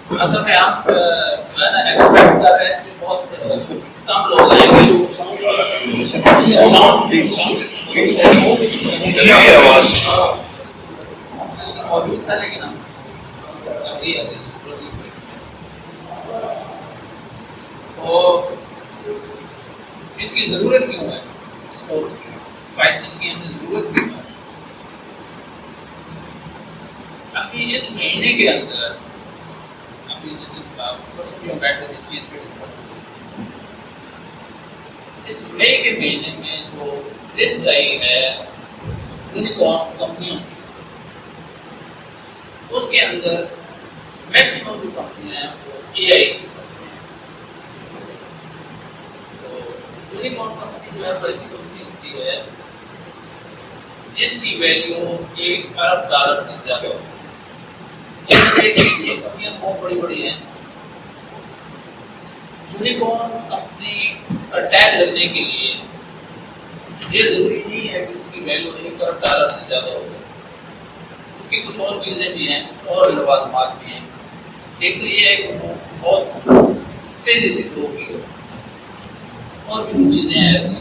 اصل میں ہم ایکسپیکٹ کر رہے ہیں کہ بہت کم لوگ آئیں گے. موجود تھا لیکن ہم تو اس کی ضرورت کیوں ہے؟ اس کورس کی پائتھن کی ہمیں ضرورت کیوں ہے؟ ابھی اس مہینے کے اندر جیسے ہم بیٹھے اس چیز پہ ڈسکس کریں، اس مئی کے مہینے میں جو لسٹ آئی ہے یونیکارن کمپنیوں کی، اس کے اندر میکسیمم جو کمپنیاں ہیں وہ اے آئی کی. تو یونیکارن کمپنی جو ہے وہ ایسی کمپنی ہوتی ہے جس کی ویلیو $1 ارب سے زیادہ ہوتی ہے. یہ کمپنیاں بہت بڑی بڑی ہیں. یونیکارن کمپنی کا ٹیگ لگنے کے لیے یہ ضروری نہیں ہے کہ اس کی ویلیو $1 ارب سے زیادہ ہو. اس کی کچھ اور چیزیں بھی ہیں، کچھ اور لوازمات بھی ہیں. ایک تو یہ ہے کہ وہ بہت تیزی سے گرو کی ہو، اور بھی کچھ چیزیں ہیں ایسی.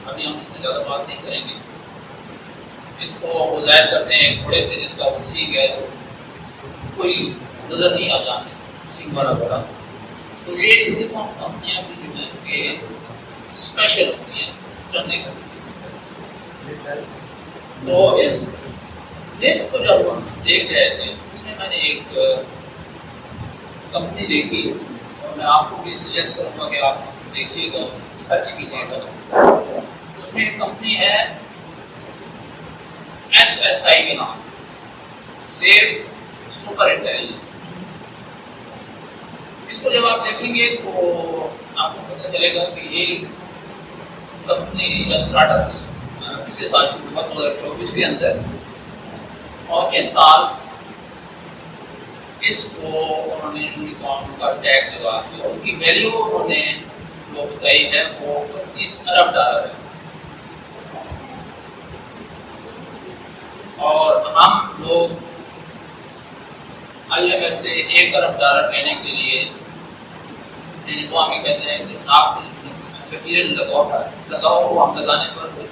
ابھی ہم اس میں زیادہ بات نہیں کریں گے. اس کو وہ ظاہر کرتے ہیں ایک گھوڑے سے جس کا وہ سینگ ہے تو کوئی نظر نہیں آتا سینگ والا گھوڑا. تو یہ یونیکارن کمپنیاں بھی جو ہیں کہ اسپیشل ہوتی ہیں چلنے کا. تو اس لسٹ کو جب ہم دیکھ رہے تھے اس میں نے ایک کمپنی دیکھی، اور میں آپ کو بھی سجیسٹ کروں گا کہ آپ دیکھیے گا، سرچ کیجیے گا. اس میں ایک کمپنی ہے SSI کے نام، سیف سپر انٹیلیجنس. اس کو جب آپ دیکھیں گے تو آپ کو پتہ چلے گا کہ یہ کمپنی یا اسٹارٹ اپس پچھلے سال شروع ہوا 2024 کے اندر، اور اس سال اس کو انہوں نے یونیکارن کا ٹیگ لگا دیا. اس کی ویلیو انہوں نے جو بتائی ہے وہ $25 ارب ہے. اور ہم لوگ IMF سے $1 ارب لینے کے لیے وہ ہمیں کہتے ہیں کہ ناک سے مٹیریل لگاؤ وہ ہم لگانے پر کوئی.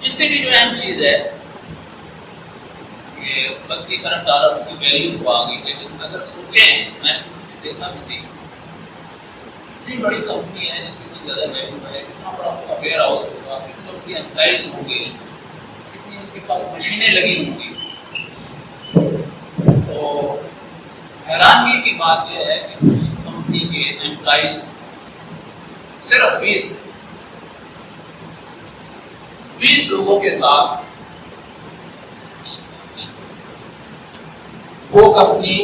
اس سے بھی جو اہم چیز ہے کہ $25 ارب اس کی ویلیو تو آ گئی، لیکن اگر سوچیں، میں نے اس میں دیکھا بھی تھی، اتنی بڑی کمپنی ہے جس کی اتنی زیادہ ویلیو ہے، کتنا بڑا اس کا ویئر ہاؤس ہوگا، کتنے اس کے امپلائیز ہوں گے، کتنی اس کے پاس مشینیں لگی ہوں گی. تو حیرانگی کی بات یہ ہے کہ اس کمپنی کے امپلائیز صرف 20 لوگوں کے ساتھ وہ کمپنی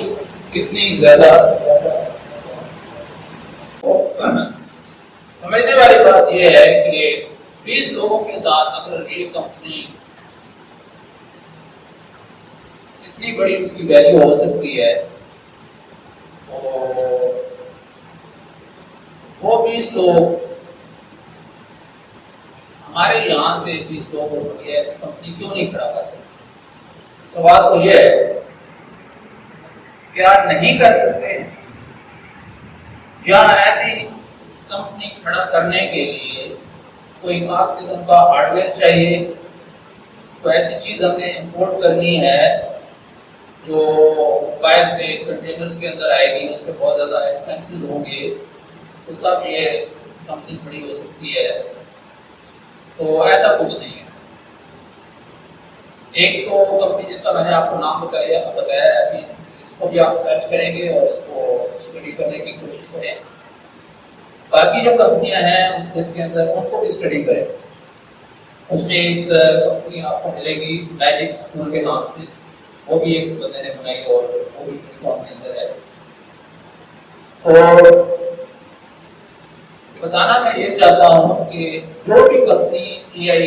اتنی زیادہ سمجھنے والی بات یہ ہے کہ 20 لوگوں کے ساتھ اگر یہ کمپنی اتنی بڑی اس کی ویلیو ہو سکتی ہے، وہ 20 لوگ ہمارے یہاں سے 20 لوگ ایسی کمپنی کیوں نہیں کھڑا کر سکتے؟ سوال تو یہ ہے، کیا نہیں کر سکتے؟ یا ایسی کمپنی کھڑا کرنے کے لیے کوئی خاص قسم کا ہارڈ ویئر چاہیے، تو ایسی چیز ہم نے امپورٹ کرنی ہے جو باہر سے کنٹینرز کے اندر آئے گی، اس پہ بہت زیادہ ایکسپینسز ہوں گے، تو تب یہ کمپنی کھڑی ہو سکتی ہے. تو ایسا کچھ نہیں ہے. ایک تو کمپنی جس کا میں نے آپ کو نام بتایا ابھی، اس کو بھی آپ سرچ کریں گے اور اس کو اسٹڈی کرنے کی کوشش کریں. باقی جو کمپنیاں ہیں اس لسٹ کے اندر ان کو بھی اسٹڈی کریں. اس میں ایک کمپنی آپ کو ملے گی میجک اسکول کے نام سے، وہ بھی ایک بندے نے بنائی اور وہ بھی یونیکارن کے اندر ہے. اور بتانا میں یہ چاہتا ہوں کہ جو بھی کمپنی AI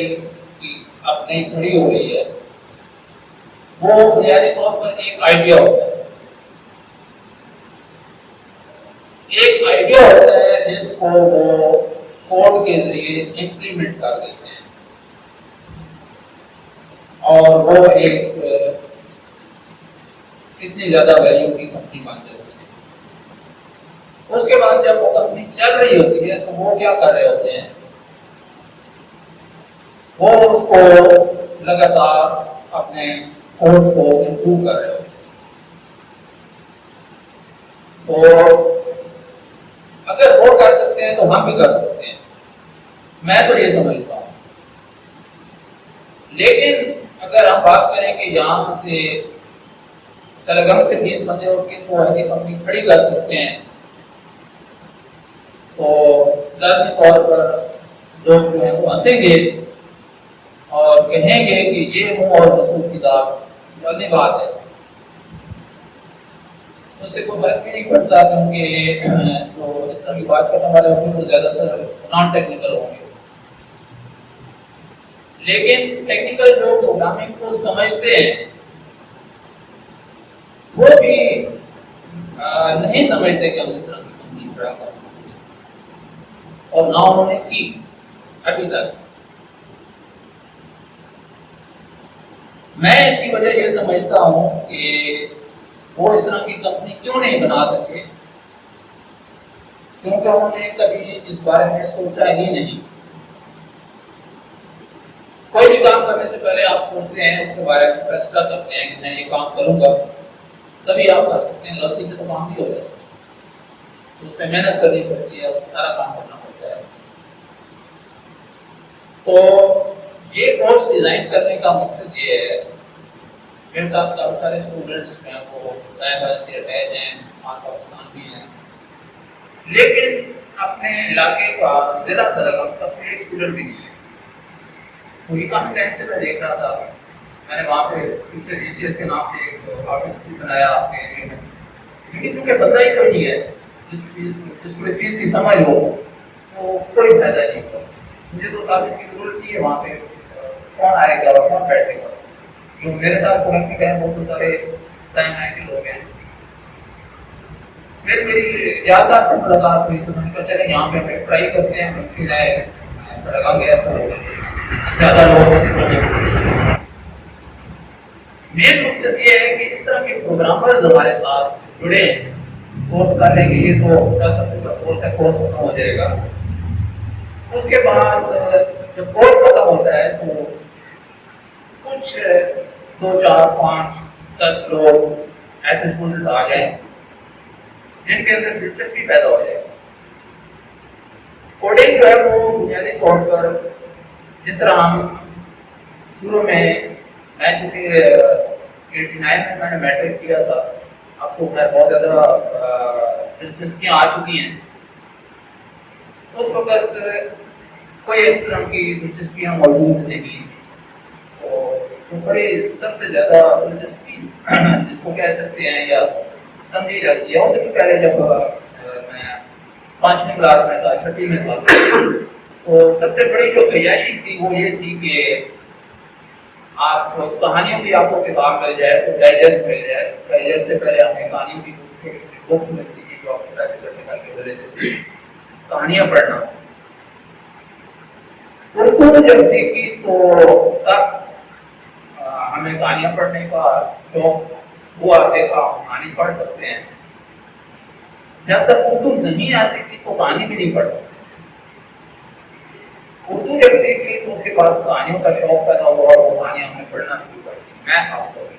کی اب نئی کھڑی ہو رہی ہے وہ بنیادی طور پر ایک آئیڈیا ہوتا ہے، ایک آئیڈیا ہوتا ہے جس کو وہ کوڈ کے ذریعے امپلیمنٹ کر دیتے ہیں، اور وہ ایک اتنی زیادہ ویلیو کی کمپنی بن جاتی ہے۔ اس کے بعد جب وہ کمپنی چل رہی ہوتی ہے تو وہ کیا کر رہے ہوتے ہیں، وہ اس کو لگاتار اپنے کوڈ کو امپروو کر رہے ہوتے ہیں۔ تو اگر وہ کر سکتے ہیں تو ہم بھی کر سکتے ہیں، میں تو یہ سمجھتا ہوں۔ لیکن اگر ہم بات کریں کہ یہاں سے تلگم سے 20 بندے اٹھ کے تو ایسی کمپنی کھڑی کر سکتے ہیں، تو لازمی طور پر لوگ جو ہیں وہ ہنسیں گے اور کہیں گے کہ یہ منہ اور رسول کی داغ لازمی بات ہے۔ اس سے کوئی فرق بھی نہیں پڑتا، کیونکہ جو اس طرح کی بات کرنے والے ہوں گے وہ زیادہ تر نان ٹیکنیکل ہوں گے۔ لیکن ٹیکنیکل جو پروگرامنگ کو سمجھتے ہیں وہ بھی نہیں سمجھتے کہ ہم اس طرح کی کمپنی کھڑا کر سکتے ہیں، اور نہ انہوں نے کی ابھی تک۔ میں اس کی وجہ یہ سمجھتا ہوں کہ وہ اس طرح کی کمپنی کیوں نہیں بنا سکے، کیونکہ انہوں نے کبھی اس بارے میں سوچا ہی نہیں۔ کوئی بھی کام کرنے سے پہلے آپ سوچتے ہیں، اس کے بارے میں فیصلہ کرتے ہیں کہ میں یہ کام کروں گا، تبھی آپ کر سکتے ہیں۔ غلطی سے تو کام بھی ہو جاتا ہے، اس پہ محنت کرنی پڑتی ہے، اس میں سارا کام کرنا پڑتا ہے۔ تو یہ کورس ڈیزائن کرنے کا مقصد یہ ہے، میرے ساتھ کافی سارے اسٹوڈنٹس ہیں، وہ دائیں سے اٹیچ ہیں، پاکستان بھی ہیں، لیکن اپنے علاقے کا ضلع تلگم تک کوئی اسٹوڈنٹ بھی نہیں ہے۔ مجھے کافی ٹائم سے میں دیکھ رہا تھا، میں نے وہاں پہ فیوچر جی سی ایس کے نام سے ایک آفس بھی بنایا آپ کے ایریے میں، لیکن چونکہ بندہ ہی کوئی نہیں ہے جس کو اس چیز کی سمجھ ہو، تو کوئی فائدہ نہیں ہوگا۔ مجھے تو صاحب اس کی ضرورت نہیں ہے، وہاں پہ کون آئے گا اور کون بیٹھے گا۔ جو میرے ساتھ کنیکٹ ہیں وہ تو سارے ٹائم آئے کے لوگ ہیں۔ پھر میری ریاض صاحب سے ملاقات ہوئی تو میں نے کہا چلے یہاں پہ ہم ٹرائی کرتے ہیں، پھر آئے لگا گیا سب زیادہ لوگ۔ مین مقصد یہ ہے کہ اس طرح کے پروگرامرز ہمارے ساتھ جڑے، کورس کرنے کے لیے تو 10 ہفتے کا کورس ہے، کورس ختم ہو جائے گا۔ اس کے بعد جب کورس ختم ہوتا ہے تو کچھ 2 4 5 10 لوگ ایسے اسٹوڈنٹ آ جائیں جن کے اندر دلچسپی پیدا ہو جائے۔ کوڈنگ جو ہے وہ بنیادی طور پر جس طرح ہم شروع میں چونکہ 89 میں نے میٹرک کیا تھا، اب تو خیر بہت زیادہ دلچسپیاں آ چکی ہیں۔ اس وقت کوئی اس طرح کی دلچسپیاں موجود نہیں تھیں، تو بڑی سب سے زیادہ دلچسپی جس کو کہہ سکتے ہیں یا سمجھی جاتی ہے، اس سے بھی پہلے جب میں 5ویں کلاس میں تھا، 6ٹھی میں تھا، تو سب سے بڑی جو عیاشی تھی وہ یہ تھی کہ آپ کہانیوں کی آپ کو کتاب مل جائے تو ڈائجسٹ مل جائے۔ ڈائجسٹ سے پہلے ہمیں کہانیوں کی چھوٹی چھوٹی بکس ملتی تھی جو آپ کو پیسے کرنے کر کے ملے تھے، کہانیاں پڑھنا۔ اردو جب سیکھی تو تب ہمیں کہانیاں پڑھنے کا شوق ہوا کہ آپ کہانی پڑھ سکتے ہیں۔ جب تک اردو نہیں آتی تھی تو کہانی بھی نہیں پڑھ سکتے۔ اردو جب سیکھی تو اس کے بعد کہانیوں کا شوق پیدا ہوا اور وہ کہانیاں ہمیں پڑھنا شروع کر دی، میں خاص طور پہ۔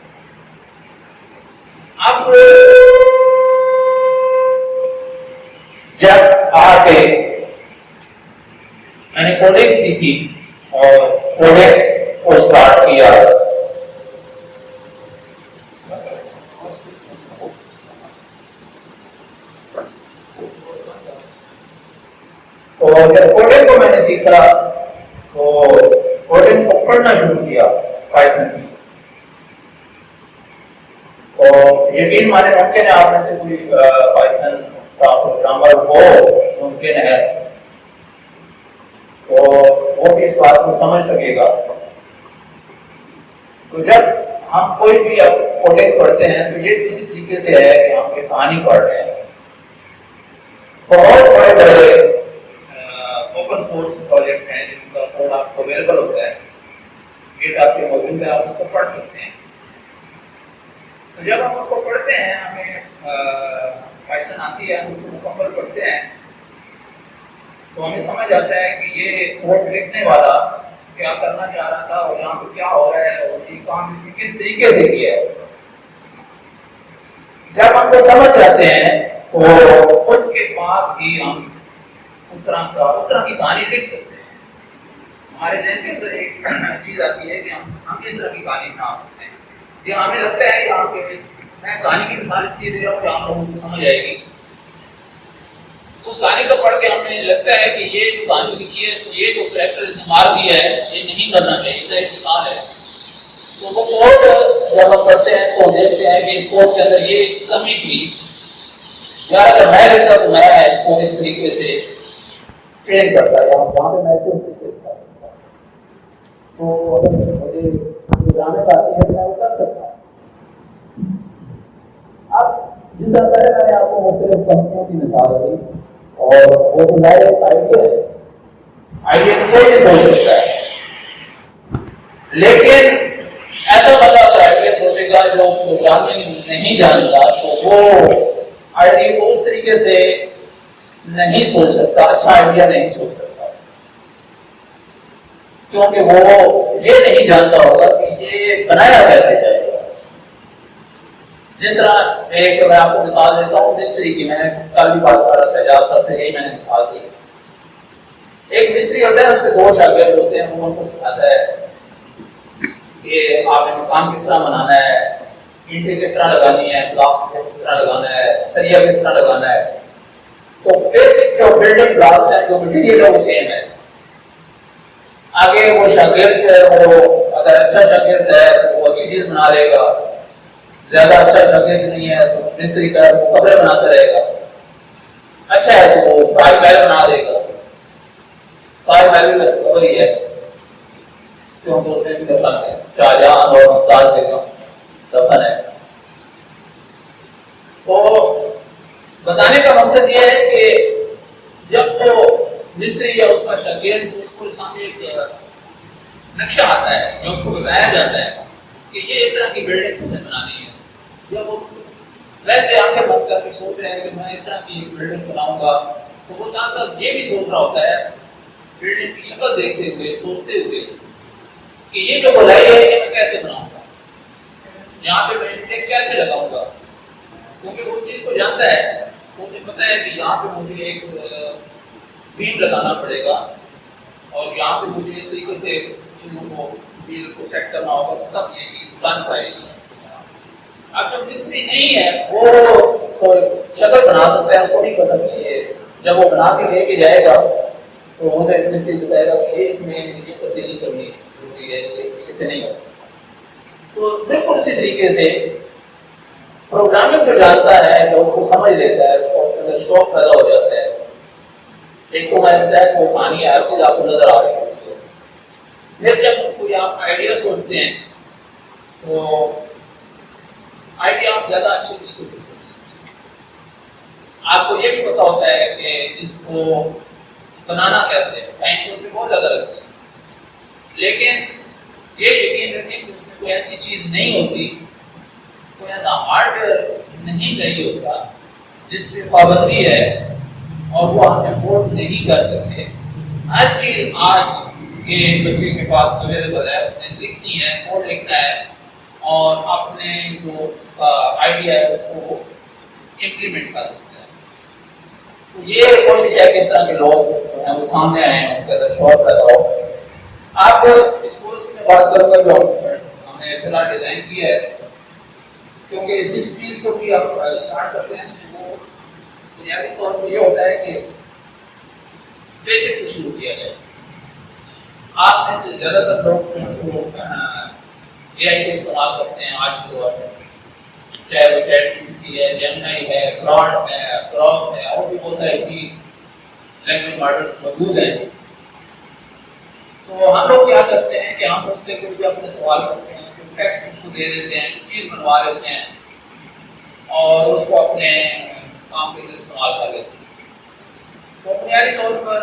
اب جب آ کے میں نے کوڈنگ سیکھی اور کوڈنگ کو اسٹارٹ کیا، اور جب کوڈنگ کو میں نے سیکھا تو کوڈنگ کو پڑھنا شروع کیا پائتھن کی، اور یقین مانے ممکن ہے آپ میں سے کوئی پائتھن کا پروگرامر ہو، ممکن ہے، تو وہ بھی اس بات کو سمجھ سکے گا۔ تو جب ہم کوئی بھی اب کوڈنگ پڑھتے ہیں تو یہ بھی اسی طریقے سے ہے کہ ہم ایک کہانی پڑھ رہے ہیں۔ بہت بڑے بڑے اوپن سورس پروجیکٹ ہیں جن کا کوڈ آپ کو اویلیبل ہوتا ہے، گٹ آپ کے موجود ہے، آپ اس کو پڑھ سکتے ہیں۔ تو جب ہم اس کو پڑھتے ہیں، ہمیں پائتھن آتی ہے، ہم اس کو مکمل پڑھتے ہیں تو ہمیں سمجھ آتا ہے کہ یہ کوڈ لکھنے والا کیا کرنا چاہ رہا تھا اور یہاں پہ کیا ہو رہا ہے اور یہ کام اس نے کس طریقے سے کیا ہے۔ جب ہم کو سمجھ جاتے ہیں تو اس کے بعد ہی ہم اس طرح کی کہانی لکھ سکتے ہیں۔ ہمارے ذہن کے اندر ایک چیز آتی ہے کہ ہم کس طرح کی کہانی بنا سکتے ہیں۔ یہ ہمیں لگتا ہے کہ یہاں پہ میں کہانی کی مثال اس لیے دے رہا ہوں کہ آپ لوگوں کو سمجھ آئے گی۔ اس کہانی کو پڑھ کے ہمیں لگتا ہے کہ یہ جو کہانی لکھی ہے، یہ جو کریکٹر اس نے مار دیا ہے، یہ نہیں کرنا چاہیے، یہ ایک مثال ہے۔ تو وہ کوڈ جب ہم پڑھتے ہیں تو دیکھتے ہیں کہ اس کوڈ کے اندر یہ کمی تھی، یا اگر میں لکھتا تو میں اس کو اس طریقے سے ٹرین کرتا یا وہاں پہ میں اس کو اس طریقے سے کر سکتا۔ تو اگر مجھے پروگرامنگ آتی ہے تو میں وہ کر سکتا ہوں۔ اب جس طرح پہلے میں نے آپ کو مختلف کمپنیوں کی مثال دی اور وہ تو ظاہر ایک آئیڈیا ہے، آئیڈیا تو کوئی نہیں سوچ سکتا ہے، لیکن ایسا بندہ اگر آئیڈیا سوچے گا جو پروگرامنگ نہیں جانتا تو وہ آئیڈیا کو اس طریقے سے نہیں سوچ سکتا، اچھا آئیڈیا نہیں سوچ سکتا، کیونکہ وہ یہ نہیں جانتا ہوگا کہ یہ بنایا کیسے جائے گا۔ جس طرح ایک میں آپ کو مثال دیتا ہوں مستری کی، میں نے کل بھی بات کر رہا تھا شہزاد صاحب سے، یہی میں نے مثال دی۔ ایک مستری ہوتا ہے، اس کے دو شاگرد ہوتے ہیں، وہ ان کو سکھاتا ہے کہ آپ نے مکان کس طرح بنانا ہے، اینٹیں کس طرح لگانی ہے، بلاکس کو کس طرح لگانا ہے، سریا کس طرح لگانا ہے۔ تو بیسک جو بلڈنگ بلاکس ہیں، جو مٹیریل ہے وہ سیم ہے۔ آگے وہ شاگرد ہے، وہ اگر اچھا شاگرد ہے تو وہ اچھی چیز بنا لے گا، زیادہ اچھا شاگرد نہیں ہے تو مستری کا وہ کمرے بناتا رہے گا، اچھا ہے تو وہ تاج محل بنا دے گا۔ تاج محل بھی ویسے وہی ہے کیونکہ اس میں بھی دفن ہے، شاہجہاں اور ممتاز بیگم دفن ہے۔ تو بتانے کا مقصد یہ ہے کہ جب وہ مستری یا اس کا شاگرد اس کو سامنے ایک نقشہ آتا ہے جو اس کو بتایا جاتا ہے کہ یہ اس طرح کی بلڈنگ کیسے بنانی ہے، جب وہ ویسے آنکھیں بند کر کے سوچ رہے ہیں کہ میں اس طرح کی بلڈنگ بناؤں گا، تو وہ ساتھ ساتھ یہ بھی سوچ رہا ہوتا ہے بلڈنگ کی شکل دیکھتے ہوئے، سوچتے ہوئے کہ یہ جو بلائی ہے یہ میں کیسے بناؤں گا، یہاں پہ میں کیسے لگاؤں گا، کیونکہ وہ اس چیز کو جانتا ہے، اسے پتا ہے کہ یہاں پہ مجھے ایک بیم لگانا پڑے گا اور یہاں پہ مجھے اس طریقے سے چیزوں کو بیل کو سیٹ کرنا ہوگا تب یہ چیز بن پائے گی۔ اب جو مستری نہیں ہے وہ شکل بنا سکتا ہے، اس کو نہیں پتا کہ یہ جب وہ بنا کے لے کے جائے گا تو اسے مستری بتائے گا کہ اس میں یہ تبدیلی کرنی ضروری ہے، اس طریقے سے نہیں ہو سکتا۔ تو بالکل اسی طریقے سے پروگرامنگ جو جانتا ہے کہ اس کو سمجھ لیتا ہے، اس کو اس کے اندر شوق پیدا ہو جاتا ہے۔ ایک تو میں بتایا کہ وہ کہانی ہر چیز آپ کو نظر آ رہی ہے، پھر جب کوئی آپ آئیڈیا سوچتے ہیں تو آئیڈیا آپ زیادہ اچھے طریقے سے سوچ سکتے ہیں۔ آپ کو یہ بھی پتا ہوتا ہے کہ اس کو بنانا کیسے ہے، ٹائم تو اس میں بہت زیادہ لگتا ہے، لیکن یہ یقین رکھیں کہ اس میں کوئی ایسی چیز نہیں ہوتی، کوئی ایسا ہارڈ ویئر نہیں چاہیے ہوتا جس پہ پابندی ہے اور وہ ہم امپورٹ نہیں کر سکتے۔ ہر چیز آج کے بچے کے پاس اویلیبل ہے، اس نے لکھنی ہے، کوڈ لکھنا ہے اور اپنے جو اس کا آئیڈیا ہے اس کو امپلیمنٹ کر سکتے ہیں۔ تو یہ کوشش ہے کہ اس طرح کے لوگ ہیں وہ سامنے آئے ہیں، ان کے اندر شوق پیدا ہو۔ آپ اس کورس میں بات کروں گا جو ہم نے فی الحال ڈیزائن کیا ہے، کیونکہ جس چیز کو بھی آپ اسٹارٹ کرتے ہیں وہ بنیادی طور پر یہ ہوتا ہے کہ بیسک سے شروع کیا جائے۔ آپ میں سے زیادہ تر لوگ اے آئی کو استعمال کرتے ہیں آج کے دور میں، چاہے وہ چیٹ جی پی ٹی ہے، جیمنائی ہے، کلاڈ ہے، گراک ہے، اور بھی بہت سارے لینگویج ماڈلز موجود ہیں۔ تو ہم لوگ کیا کرتے ہیں کہ ہم اس سے کوئی بھی اپنے سوال کرتے ہیں، ٹیکسٹ اس کو دے دیتے ہیں، چیز بنوا لیتے ہیں اور اس کو اپنے کام کے لیے استعمال کر لیتے ہیں۔ تو بنیادی طور پر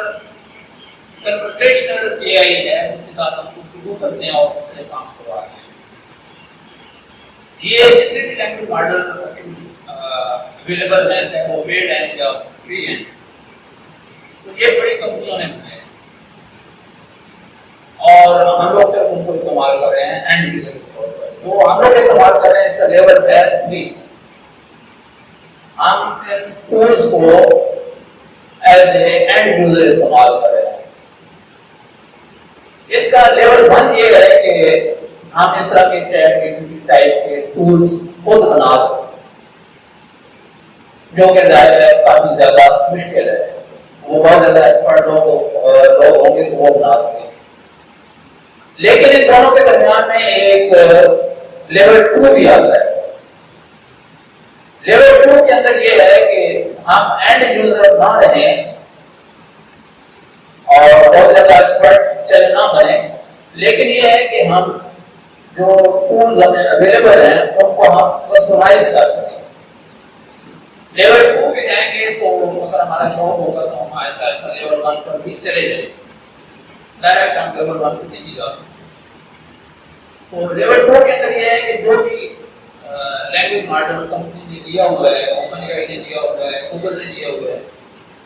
کنورسیشنل اے آئی ہے، اس کے ساتھ ہم گفتگو کرتے ہیں اور مختلف کام کرواتے ہیں۔ یہ جتنے بھی لینگویج ماڈل اویلیبل ہیں چاہے وہ پیڈ ہیں یا فری ہیں تو یہ بڑی کمپنیوں نے بنائے اور ہم لوگ صرف ان کو استعمال کر رہے ہیں اینڈ یوزر کے طور پر. جو ہم لوگ استعمال کر رہے ہیں اس کا لیول ہے 3. ہم ان ٹولز کو ایز اے اینڈ یوزر استعمال کر رہے ہیں. اس کا لیول 1 یہ ہے کہ ہم اس طرح کے چیٹ ٹائپ کے ٹولز خود بنا سکتے ہیں جو کہ ظاہر ہے کافی زیادہ مشکل ہے. وہ بہت زیادہ ایکسپرٹ لوگ ہوں گے تو وہ بنا سکیں. لیکن ان دونوں کے درمیان میں ایک لیول 2 بھی آتا ہے. لیول 2 کے اندر یہ ہے کہ ہم اینڈ یوزر نہ رہیں اور بہت زیادہ ایکسپرٹ چلے نہ بنیں, لیکن یہ ہے کہ ہم جو ٹولز ہمیں اویلیبل ہیں ان کو ہم کسٹمائز کر سکیں. لیول 2 پہ جائیں گے تو اگر ہمارا شوق ہوگا تو ہم آہستہ آہستہ لیول 1 پر بھی چلے جائیں. ڈائریکٹ ہم لیول 1 پہ نہیں جا سکتے. تو لیول 2 کے اندر یہ ہے کہ جو بھی لینگویج ماڈل کمپنی نے دیا ہوا ہے, اوپن اے آئی نے دیا ہوا ہے, گوگل نے دیا ہوا ہے,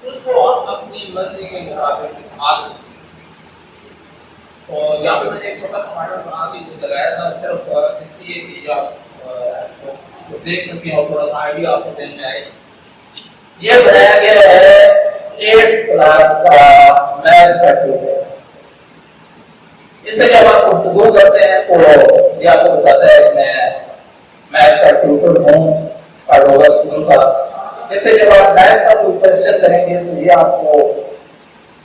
اس کو ہم اپنی مرضی کے مطابق ڈھال سکتے ہیں. اور یہاں پہ میں نے ایک چھوٹا سا ماڈل بنا کے لگایا تھا صرف اس لیے کہ آپ دیکھ سکیں اور تھوڑا سا آئیڈیا آپ کو دل میں آئے. یہ بنایا گیا ہے 8th کلاس کا میتھ کا ٹیوٹر. اس سے جب آپ گفتگو کرتے ہیں تو یہ آپ کو بتاتا ہے کہ میں میتھ کا ٹیوٹر ہوں پاڈوگا اسکول کا. اس سے جب آپ میتھ کا کوئی کوشچن کریں گے تو یہ آپ کو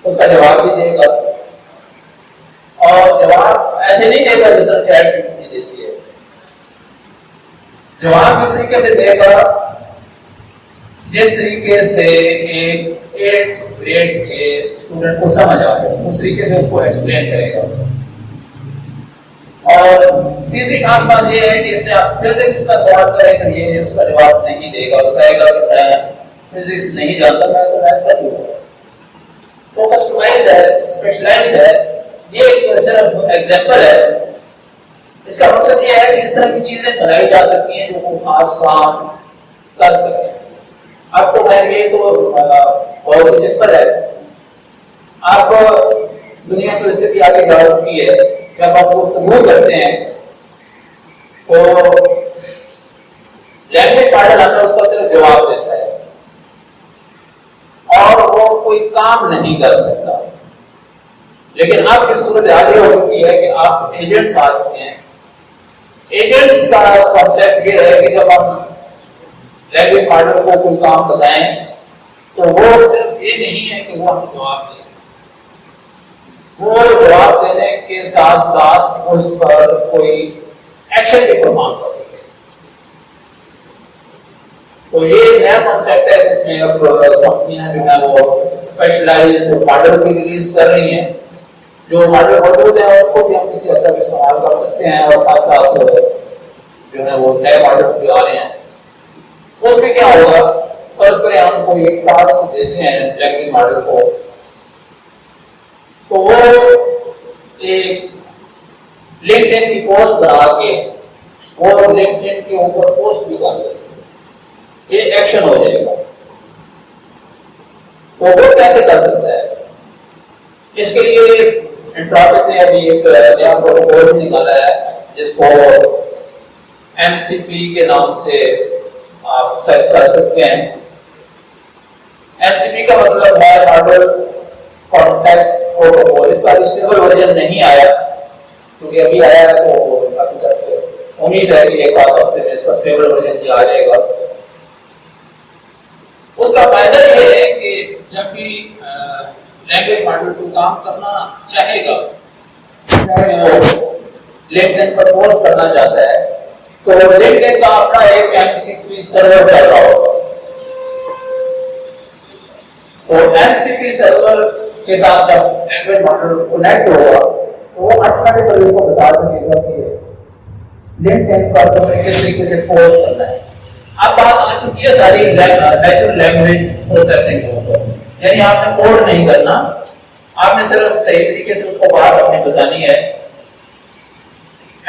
اس کا جواب بھی دے گا, اور جواب ایسے نہیں دے گا جس طرح چیٹ جی پی ٹی دیتی ہے. جواب اس طریقے سے دے گا جس طریقے سے ایک 8th گریڈ کے اسٹوڈنٹ کو سمجھ آ جائے, اس طریقے سے اس کو ایکسپلین کرے گا. اور تیسری خاص بات یہ ہے کہ اس سے آپ فزکس کا سوال کریں تو یہ اس کا جواب نہیں دے گا, بتائے گا کہ میں فزکس نہیں جانتا, میں تو میتھ کا ٹیوٹر ہوں. تو کسٹمائزڈ ہے, اسپیشلائزڈ ہے. یہ ایک صرف ایگزامپل ہے. اس کا مقصد یہ ہے کہ اس طرح کی چیزیں بنائی جا سکتی ہیں جو کوئی خاص کام کر سکیں. اب تو خیر یہ تو بہت ہی سمپل ہے. آپ دنیا تو اس سے بھی آگے جا چکی ہے. جب آپ گفتگو کرتے ہیں تو لینگویج ماڈل ہمیں اس کا صرف جواب دیتا ہے اور وہ کوئی کام نہیں کر سکتا. لیکن اب کی صورت حال یہ ہو چکی ہے کہ آپ ایجنٹس آ چکے ہیں. ایجنٹس کا کانسیپٹ یہ ہے کہ جب ہم لینگویج ماڈل کو کوئی کام بتائیں تو وہ صرف یہ نہیں ہے کہ وہ ہمیں جواب دے, وہ جواب دینے کے ساتھ ساتھ اس پر کوئی ایکشن بھی پرفارم کر سکے. تو یہ نیا کانسیپٹ ہے جس میں اب کمپنیاں جو ہیں وہ اسپیشلائزڈ ماڈل بھی ریلیز کر رہی ہیں. جو ماڈل موجود ہیں ان کو بھی ہم کسی حد تک استعمال کر سکتے ہیں اور ساتھ ساتھ جو ہے وہ نئے ماڈل بھی آ رہے ہیں. اس میں کیا ہوگا, فرض کریں ہم کوئی ایک ٹاسک دیتے ہیں لینگویج ماڈل کو, تو وہ ایک لنکڈ ان کی پوسٹ بنا کے وہ لنکڈ ان کے اوپر پوسٹ بھی کر دے, یہ ایکشن ہو جائے گا. تو وہ کیسے کر سکتا ہے؟ اس کے لیے انٹراپک نے ابھی ایک نیا پروٹوکول بھی نکالا ہے جس کو MCP کے نام سے آپ سرچ کر سکتے ہیں. MCP کا مطلب ہے ماڈل کانٹیکسٹ پروٹوکول. اس کا اسٹیبل ورژن نہیں آیا کیونکہ ابھی آیا ہے تو امید ہے کہ ایک آدھ ہفتے میں اس کا اسٹیبل ورژن بھی آ جائے گا. اس کا فائدہ یہ ہے کہ جب بھی لینگویج ماڈل کو کام کرنا چاہے گا, لنکڈ ان پر پوسٹ کرنا چاہتا ہے تو لنکڈ ان کا اپنا ایک MCP سرور چل رہا ہوگا. تو MCP سرور کے ساتھ جب لینگویج ماڈل کنیکٹ ہوگا تو وہ آٹومیٹکلی اس کو بتا سکے گا کہ لنکڈ ان پر تمہیں کس طریقے سے پوسٹ کرنا ہے. اب بات آ چکی ہے ساری نیچرل لینگویج پروسیسنگ کے اوپر, یعنی آپ نے کوڈ نہیں کرنا, آپ نے صرف صحیح طریقے سے اس کو بات اپنی بتانی ہے.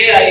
AI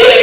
AI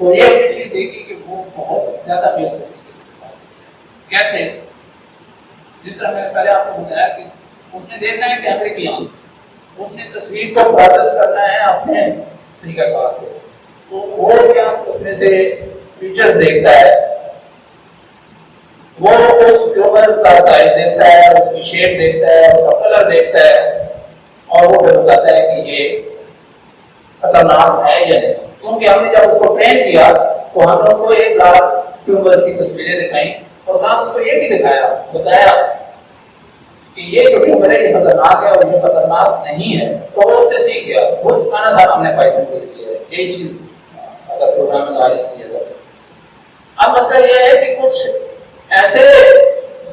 تو یہ ہم نے چیز دیکھی کہ وہ بہت زیادہ بہتر طریقے سے بتا سکتے ہیں۔ کیسے؟ جس طرح میں نے پہلے آپ کو بتایا کہ اس نے دیکھنا ہے کیمرے کی آنکھ سے، اس نے تصویر کو پروسیس کرنا ہے اپنے طریقہ کار سے، تو وہ کیا اس میں سے فیچرز دیکھتا ہے، وہ اس ٹیومر کا سائز دیکھتا ہے، اس کی شیپ دیکھتا ہے، اس کا کلر دیکھتا ہے، اور وہ پھر بتاتا ہے کہ یہ خطرناک ہے یا نہیں۔ کیونکہ ہم نے جب اس کو ٹرین کیا تو ہم نے اس کو 1 لاکھ ٹیومرز کی تصویریں دکھائیں اور ساتھ اس کو یہ بھی بتایا کہ یہ جو ٹیومر ہے یہ خطرناک ہے اور یہ خطرناک نہیں ہے، تو وہ اس سے سیکھ گیا۔ وہ سکھانا صاحب ہم نے پائتھن کے لیے ہے، یہی چیز اگر پروگرامنگ آ رہی ہے۔ اب مسئلہ یہ ہے کہ کچھ ایسے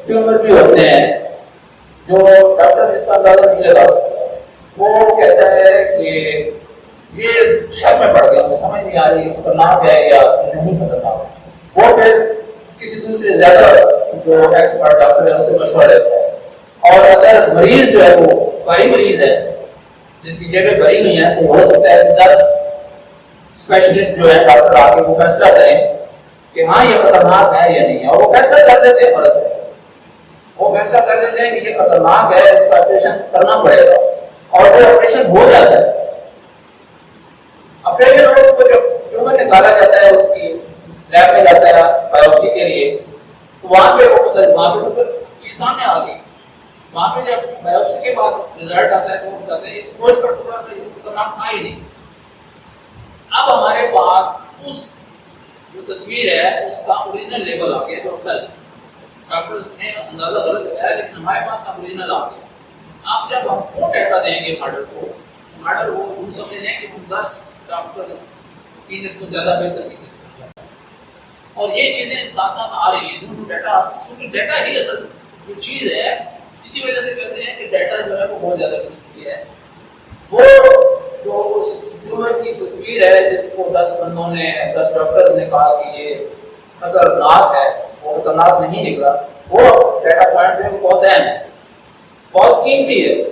ٹیومر بھی ہوتے ہیں جو ڈاکٹر اس کا اندازہ نہیں لگا سکتا، وہ کہتا ہے کہ یہ شک میں پڑ گیا، مجھے سمجھ نہیں آ رہی خطرناک ہے یا نہیں خطرناک۔ وہ پھر کسی دوسرے زیادہ جو ایکسپرٹ ڈاکٹر ہے اس سے مشورہ لیتا ہے، اور اگر مریض جو ہے وہ بھاری مریض ہے جس کی جگہ بھری ہوئی ہیں، تو ہو سکتا ہے کہ 10 اسپیشلسٹ جو ہے ڈاکٹر آ کے وہ فیصلہ کریں کہ ہاں یہ خطرناک ہے یا نہیں ہے، اور وہ فیصلہ کر دیتے ہیں۔ فرض ہے وہ فیصلہ کر دیتے ہیں کہ یہ خطرناک ہے، اس کا آپریشن کرنا پڑے گا، اور وہ آپریشن ہو جاتا ہے۔ آپریشن کو جب ٹیومر نکالا جاتا ہے، اس کی لیب میں جاتا ہے بایوپسی کے لیے، تو وہاں پہ تو چیز سامنے آ گئی۔ وہاں پہ جب بایوپسی کے بعد رزلٹ آتا ہے تو وہ بتاتے ہیں یہ گوشت کا ٹکڑا تھا، یہ خطرناک تھا ہی نہیں۔ اب ہمارے پاس اس جو تصویر ہے اس کا اوریجنل لیبل آ گیا، اصل ڈاکٹر نے اندازہ غلط لگایا لیکن ہمارے پاس اوریجنل آ گیا۔ اب جب ہم وہ ڈیٹا دیں گے ماڈل کو، ماڈل وہ سمجھ لیں کہ ہم 10 ڈاکٹر اس کو زیادہ بہتر طریقے سے، اور یہ چیزیں ساتھ ساتھ آ رہی ہیں جو ڈیٹا، چونکہ ڈیٹا ہی اصل جو چیز ہے، اسی وجہ سے کہتے ہیں کہ ڈیٹا جو ہے وہ بہت زیادہ قیمتی ہے۔ وہ جو اس ٹیومر کی تصویر ہے جس کو 10 بندوں نے 10 ڈاکٹر نے کہا کہ یہ خطرناک ہے، وہ خطرناک نہیں نکلا، وہ ڈیٹا پوائنٹ جو ہے بہت اہم ہے، بہت قیمتی ہے۔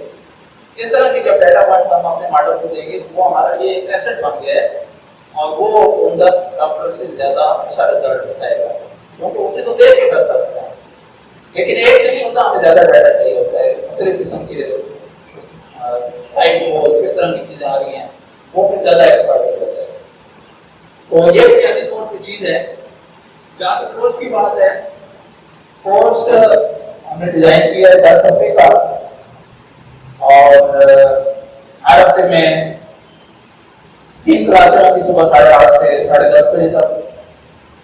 اس طرح کی جب ڈیٹا پوائنٹس ہم اپنے ماڈل کو دیں گے تو وہ ہمارا یہ ایک ایسٹ بن گیا ہے، اور وہ ان 10 ڈاکٹر سے زیادہ اچھا رزلٹ بتائے گا، کیونکہ اس نے تو دیکھ کے فیصلہ کرنا ہے۔ لیکن ایک سے نہیں ہوتا، ہمیں زیادہ ڈیٹا چاہیے ہوتا ہے، مختلف قسم کی سائٹ کو کس طرح کی چیزیں آ رہی ہیں، وہ پھر زیادہ ایکسپرٹ ہو جاتا ہے۔ تو یہ بنیادی طور پہ چیز ہے۔ جہاں تک کورس کی بات ہے، کورس ہم نے ڈیزائن کیا ہے 10 ہفتے کا، اور ہر ہفتے میں 3 کلاسیں ہوں گی، صبح 8:30 سے 10:30 بجے تک،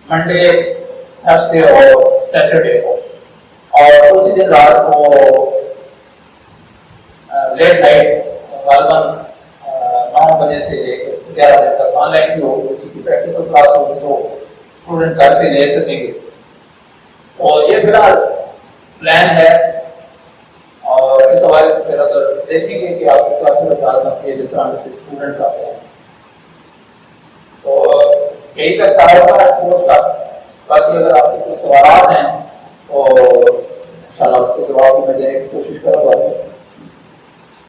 منڈے، تھرسڈے اور سیٹرڈے کو، اور اسی دن رات کو لیٹ نائٹ غالباً 9 بجے سے 11 بجے تک آن لائن بھی ہوگی، اسی کی پریکٹیکل کلاس ہوگی جو اسٹوڈنٹ گھر سے لے سکیں گے۔ اور یہ فی الحال پلان ہے، اور اس حوالے سے پھر اگر دیکھیں گے کہ آپ کی کلاس میں تعلق ہے جس طرح سے اسٹوڈنٹس آتے ہیں، تو یہی تک تعلق ہے اس کورس کا۔ باقی اگر آپ کے کوئی سوالات ہیں تو انشاءاللہ اس کے جواب میں دینے کی کوشش کروں گا۔